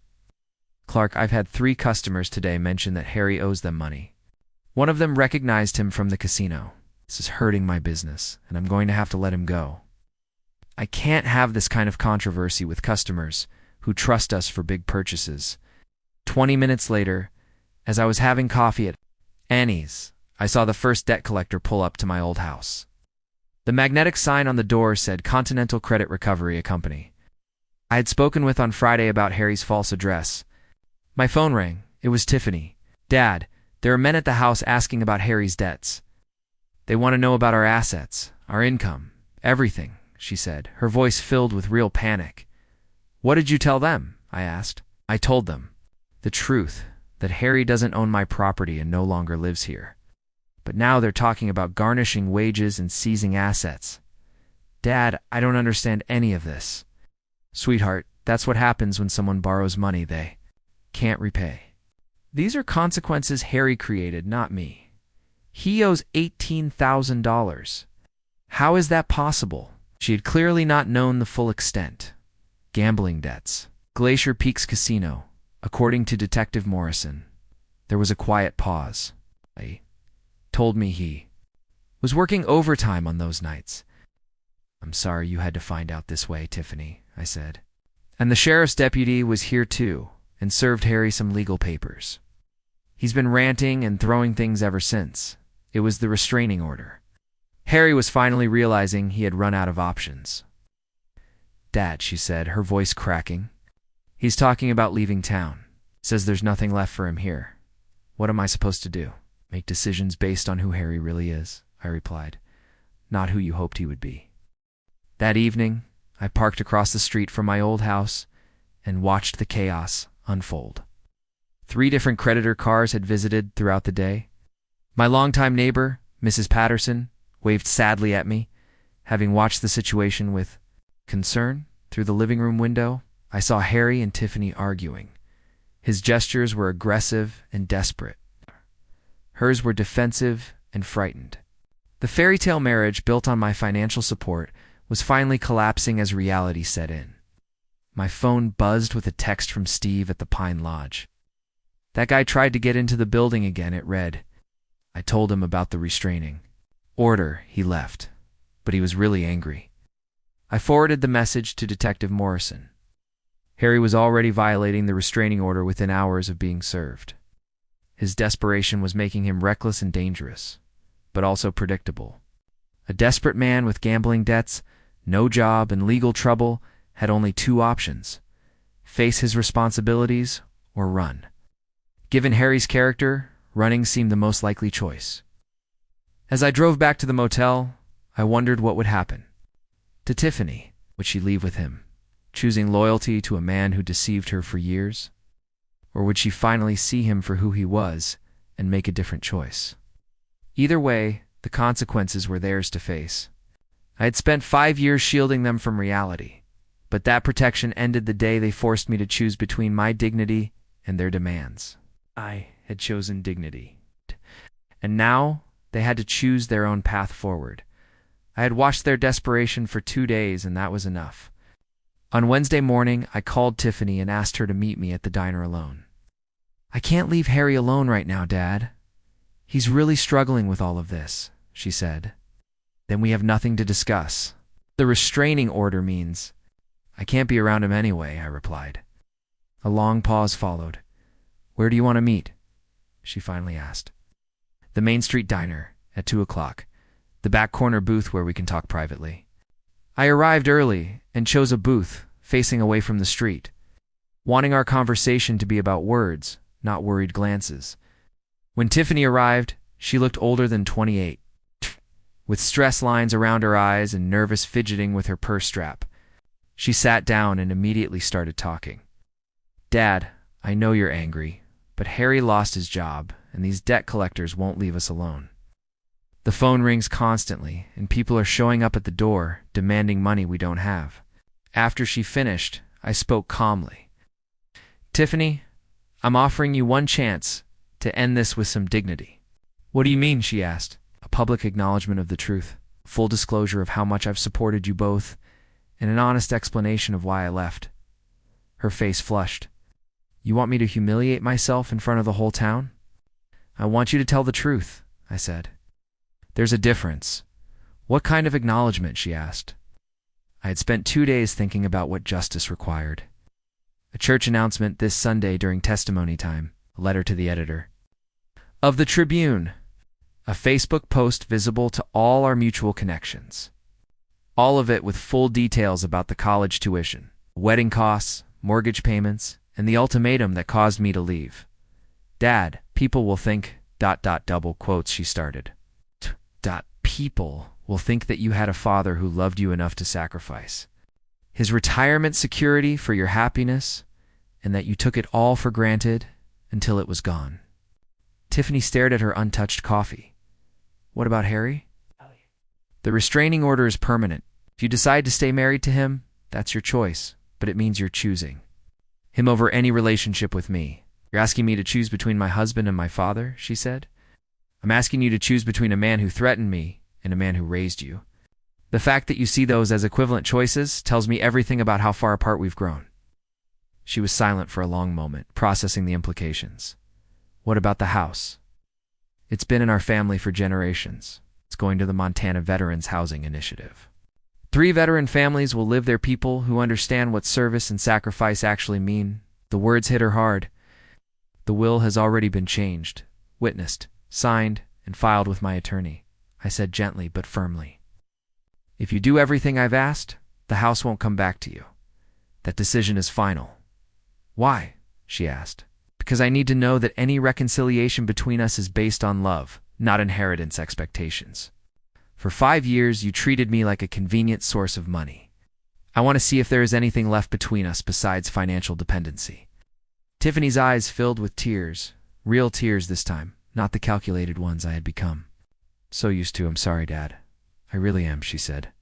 Clark, I've had 3 customers today mention that Harry owes them money. One of them recognized him from the casino. This is hurting my business, and I'm going to have to let him go. I can't have this kind of controversy with customers who trust us for big purchases. 20 minutes later, as I was having coffee at Annie's, I saw the first debt collector pull up to my old house. The magnetic sign on the door said Continental Credit Recovery Company. I had spoken with on Friday about Harry's false address. My phone rang. It was Tiffany. Dad, there are men at the house asking about Harry's debts. They want to know about our assets, our income, everything, she said, her voice filled with real panic. What did you tell them? I asked. I told them the truth, that Harry doesn't own my property and no longer lives here. But now they're talking about garnishing wages and seizing assets. Dad, I don't understand any of this. Sweetheart, that's what happens when someone borrows money they can't repay. These are consequences Harry created, not me. He owes $18,000. How is that possible? She had clearly not known the full extent. Gambling debts. Glacier Peaks Casino, according to Detective Morrison. There was a quiet pause. He told me he was working overtime on those nights. I'm sorry you had to find out this way, Tiffany, I said. And the sheriff's deputy was here too, and served Harry some legal papers. He's been ranting and throwing things ever since. It was the restraining order. Harry was finally realizing he had run out of options. Dad, she said, her voice cracking. He's talking about leaving town. Says there's nothing left for him here. What am I supposed to do? Make decisions based on who Harry really is, I replied, not who you hoped he would be. That evening, I parked across the street from my old house and watched the chaos unfold. 3 different creditor cars had visited throughout the day. My longtime neighbor, Mrs. Patterson, waved sadly at me. Having watched the situation with concern through the living room window, I saw Harry and Tiffany arguing. His gestures were aggressive and desperate. Hers were defensive and frightened. The fairy tale marriage built on my financial support was finally collapsing as reality set in. My phone buzzed with a text from Steve at the Pine Lodge. That guy tried to get into the building again, it read. I told him about the restraining order. He left, but he was really angry. I forwarded the message to Detective Morrison. Harry was already violating the restraining order within hours of being served. His desperation was making him reckless and dangerous, but also predictable. A desperate man with gambling debts, no job, and legal trouble had only 2 options: face his responsibilities or run. Given Harry's character, running seemed the most likely choice. As I drove back to the motel, I wondered what would happen. To Tiffany, would she leave with him, choosing loyalty to a man who deceived her for years? Or would she finally see him for who he was and make a different choice? Either way, the consequences were theirs to face. I had spent 5 years shielding them from reality, but that protection ended the day they forced me to choose between my dignity and their demands. I had chosen dignity. And now they had to choose their own path forward. I had watched their desperation for 2 days, and that was enough. On Wednesday morning, I called Tiffany and asked her to meet me at the diner alone. I can't leave Harry alone right now, Dad. He's really struggling with all of this, she said. Then we have nothing to discuss. The restraining order means I can't be around him anyway, I replied. A long pause followed. Where do you want to meet? She finally asked. The Main Street Diner, at 2 o'clock. The back corner booth where we can talk privately. I arrived early and chose a booth facing away from the street, wanting our conversation to be about words, not worried glances. When Tiffany arrived, she looked older than 28, with stress lines around her eyes and nervous fidgeting with her purse strap. She sat down and immediately started talking. Dad, I know you're angry, but Harry lost his job, and these debt collectors won't leave us alone. The phone rings constantly, and people are showing up at the door, demanding money we don't have. After she finished, I spoke calmly. Tiffany, I'm offering you one chance to end this with some dignity. What do you mean? She asked. A public acknowledgement of the truth, full disclosure of how much I've supported you both, and an honest explanation of why I left. Her face flushed. You want me to humiliate myself in front of the whole town? I want you to tell the truth, I said. There's a difference. What kind of acknowledgement? She asked. I had spent 2 days thinking about what justice required. A church announcement this Sunday during testimony time, a letter to the editor of the Tribune, a Facebook post visible to all our mutual connections. All of it with full details about the college tuition, wedding costs, mortgage payments, and the ultimatum that caused me to leave. Dad, people will think, double quotes she started. People will think that you had a father who loved you enough to sacrifice his retirement security for your happiness, and that you took it all for granted until it was gone. Tiffany stared at her untouched coffee. What about Harry? The restraining order is permanent. If you decide to stay married to him, that's your choice, but it means you're choosing him over any relationship with me. You're asking me to choose between my husband and my father, she said. I'm asking you to choose between a man who threatened me and a man who raised you. The fact that you see those as equivalent choices tells me everything about how far apart we've grown. She was silent for a long moment, processing the implications. What about the house? It's been in our family for generations. It's going to the Montana Veterans Housing Initiative. 3 veteran families will live their people who understand what service and sacrifice actually mean. The words hit her hard. The will has already been changed, witnessed, signed, and filed with my attorney, I said gently but firmly. If you do everything I've asked, the house won't come back to you. That decision is final. Why? She asked. Because I need to know that any reconciliation between us is based on love, not inheritance expectations. For 5 years, you treated me like a convenient source of money. I want to see if there is anything left between us besides financial dependency. Tiffany's eyes filled with tears, real tears this time, not the calculated ones I had become. So used to, I'm sorry, Dad. I really am, she said.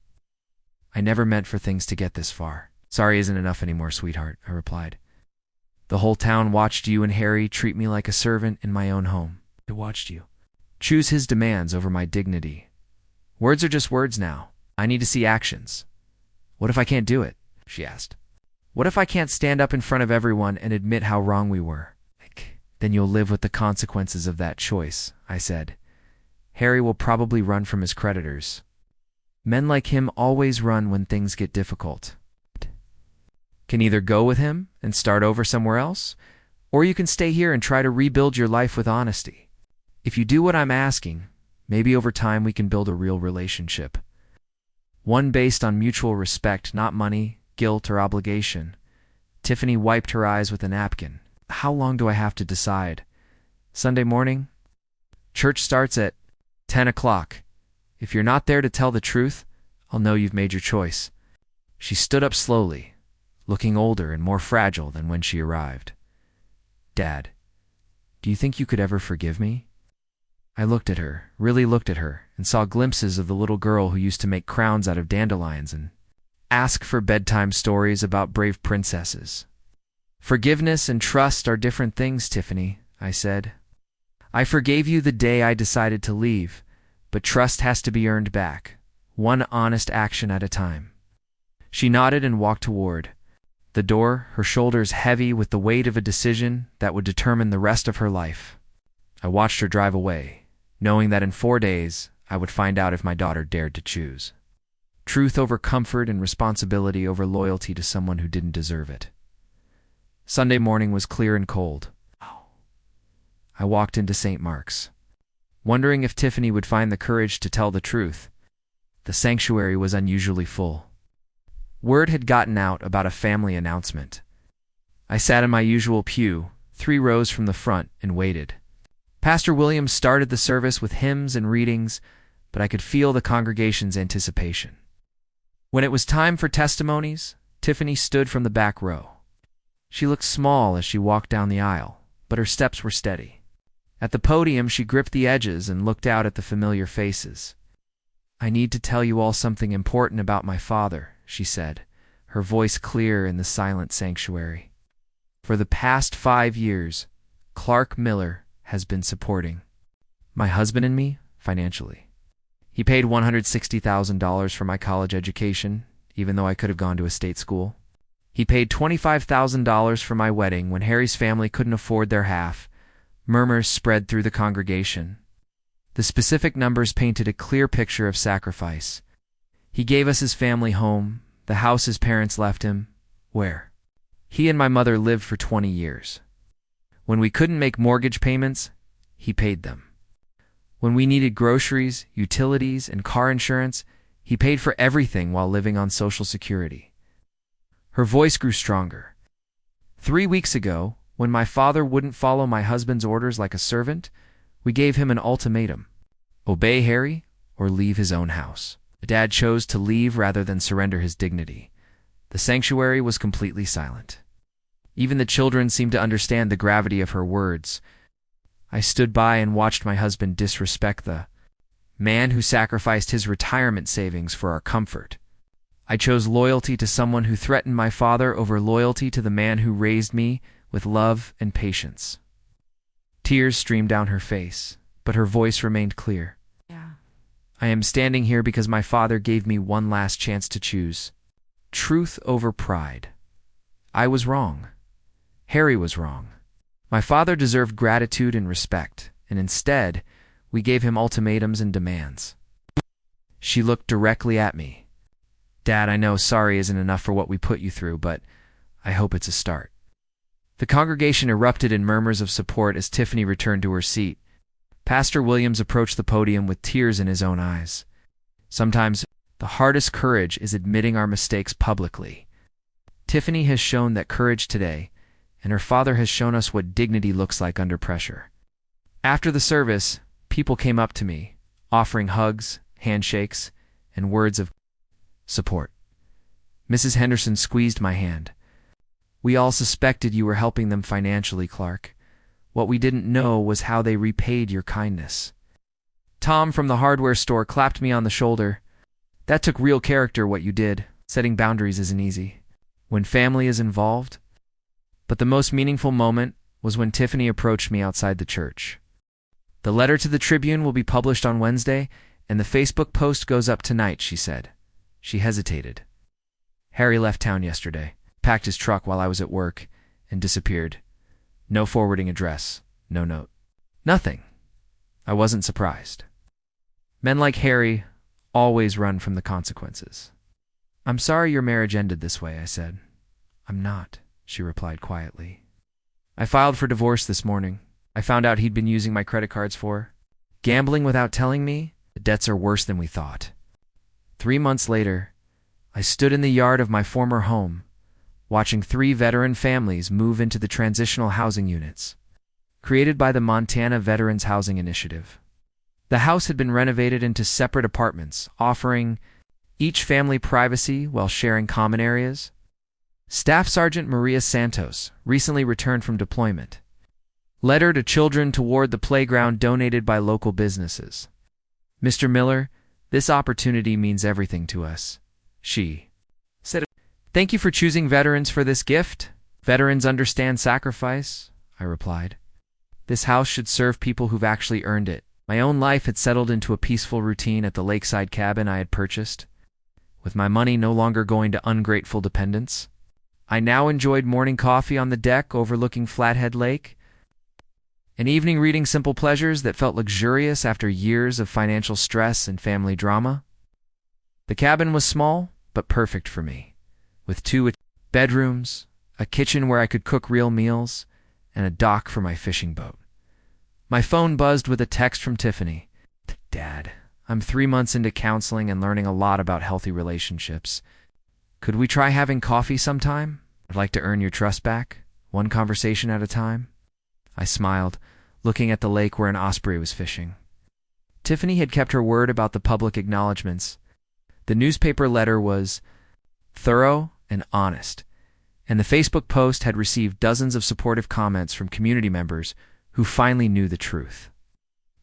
I never meant for things to get this far. Sorry isn't enough anymore, sweetheart, I replied. The whole town watched you and Harry treat me like a servant in my own home. They watched you choose his demands over my dignity. Words are just words now. I need to see actions. What if I can't do it? She asked. What if I can't stand up in front of everyone and admit how wrong we were? Then you'll live with the consequences of that choice, I said. Harry will probably run from his creditors. Men like him always run when things get difficult. Can either go with him and start over somewhere else, or you can stay here and try to rebuild your life with honesty. If you do what I'm asking, maybe over time we can build a real relationship. One based on mutual respect, not money, guilt, or obligation. Tiffany wiped her eyes with a napkin. How long do I have to decide? Sunday morning? Church starts at 10 o'clock. If you're not there to tell the truth, I'll know you've made your choice. She stood up slowly, looking older and more fragile than when she arrived. Dad, do you think you could ever forgive me? I looked at her, really looked at her, and saw glimpses of the little girl who used to make crowns out of dandelions and ask for bedtime stories about brave princesses. Forgiveness and trust are different things, Tiffany, I said. I forgave you the day I decided to leave, but trust has to be earned back, one honest action at a time. She nodded and walked toward the door, her shoulders heavy with the weight of a decision that would determine the rest of her life. I watched her drive away, knowing that in 4 days I would find out if my daughter dared to choose. Truth over comfort and responsibility over loyalty to someone who didn't deserve it. Sunday morning was clear and cold. I walked into St. Mark's, wondering if Tiffany would find the courage to tell the truth. The sanctuary was unusually full. Word had gotten out about a family announcement. I sat in my usual pew, 3 rows from the front, and waited. Pastor Williams started the service with hymns and readings, but I could feel the congregation's anticipation. When it was time for testimonies, Tiffany stood from the back row. She looked small as she walked down the aisle, but her steps were steady. At the podium, she gripped the edges and looked out at the familiar faces. I need to tell you all something important about my father, she said, her voice clear in the silent sanctuary. For the past 5 years, Clark Miller has been supporting my husband and me financially. He paid $160,000 for my college education, even though I could have gone to a state school. He paid $25,000 for my wedding when Harry's family couldn't afford their half. Murmurs spread through the congregation. The specific numbers painted a clear picture of sacrifice. He gave us his family home, the house his parents left him, where he and my mother lived for 20 years. When we couldn't make mortgage payments, he paid them. When we needed groceries, utilities, and car insurance, he paid for everything while living on Social Security. Her voice grew stronger. 3 weeks ago, when my father wouldn't follow my husband's orders like a servant, we gave him an ultimatum: obey Harry or leave his own house. Dad chose to leave rather than surrender his dignity. The sanctuary was completely silent. Even the children seemed to understand the gravity of her words. I stood by and watched my husband disrespect the man who sacrificed his retirement savings for our comfort. I chose loyalty to someone who threatened my father over loyalty to the man who raised me with love and patience. Tears streamed down her face, but her voice remained clear. Yeah. I am standing here because my father gave me one last chance to choose. Truth over pride. I was wrong. Harry was wrong. My father deserved gratitude and respect, and instead, we gave him ultimatums and demands. She looked directly at me. Dad, I know sorry isn't enough for what we put you through, but I hope it's a start. The congregation erupted in murmurs of support as Tiffany returned to her seat. Pastor Williams approached the podium with tears in his own eyes. Sometimes, the hardest courage is admitting our mistakes publicly. Tiffany has shown that courage today, and her father has shown us what dignity looks like under pressure. After the service, people came up to me, offering hugs, handshakes, and words of support. Mrs. Henderson squeezed my hand. We all suspected you were helping them financially, Clark. What we didn't know was how they repaid your kindness. Tom from the hardware store clapped me on the shoulder. That took real character, what you did. Setting boundaries isn't easy when family is involved. But the most meaningful moment was when Tiffany approached me outside the church. The letter to the Tribune will be published on Wednesday, and the Facebook post goes up tonight, she said. She hesitated. Harry left town yesterday, packed his truck while I was at work, and disappeared. No forwarding address, no note. Nothing. I wasn't surprised. Men like Harry always run from the consequences. I'm sorry your marriage ended this way, I said. I'm not, she replied quietly. I filed for divorce this morning. I found out he'd been using my credit cards for gambling without telling me. The debts are worse than we thought. 3 months later, I stood in the yard of my former home, watching 3 veteran families move into the transitional housing units, created by the Montana Veterans Housing Initiative. The house had been renovated into separate apartments, offering each family privacy while sharing common areas. Staff Sergeant Maria Santos recently returned from deployment. Letter to children toward the playground donated by local businesses. Mr. Miller, this opportunity means everything to us, she said. Thank you for choosing veterans for this gift. Veterans understand sacrifice, I replied. This house should serve people who've actually earned it. My own life had settled into a peaceful routine at the lakeside cabin I had purchased, with my money no longer going to ungrateful dependents. I now enjoyed morning coffee on the deck overlooking Flathead Lake, an evening reading simple pleasures that felt luxurious after years of financial stress and family drama. The cabin was small, but perfect for me, with 2 bedrooms, a kitchen where I could cook real meals, and a dock for my fishing boat. My phone buzzed with a text from Tiffany. Dad, I'm 3 months into counseling and learning a lot about healthy relationships. Could we try having coffee sometime? I'd like to earn your trust back, one conversation at a time. I smiled, looking at the lake where an osprey was fishing. Tiffany had kept her word about the public acknowledgments. The newspaper letter was thorough and honest, and the Facebook post had received dozens of supportive comments from community members who finally knew the truth.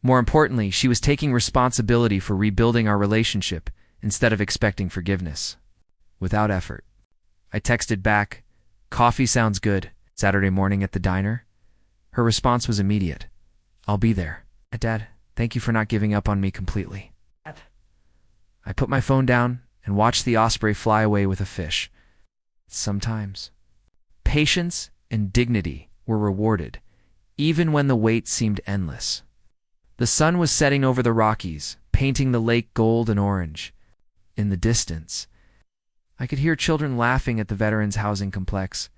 More importantly, she was taking responsibility for rebuilding our relationship instead of expecting forgiveness. Without effort, I texted back, "Coffee sounds good. Saturday morning at the diner?" Her response was immediate. "I'll be there." Dad, thank you for not giving up on me completely. I put my phone down and watched the osprey fly away with a fish. Sometimes, patience and dignity were rewarded, even when the wait seemed endless. The sun was setting over the Rockies, painting the lake gold and orange. In the distance, I could hear children laughing at the veterans' housing complex,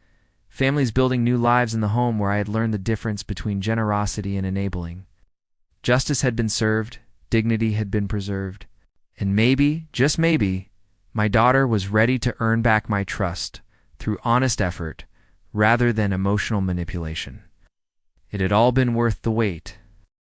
families building new lives in the home where I had learned the difference between generosity and enabling. Justice had been served, dignity had been preserved, and maybe, just maybe, my daughter was ready to earn back my trust through honest effort rather than emotional manipulation. It had all been worth the wait.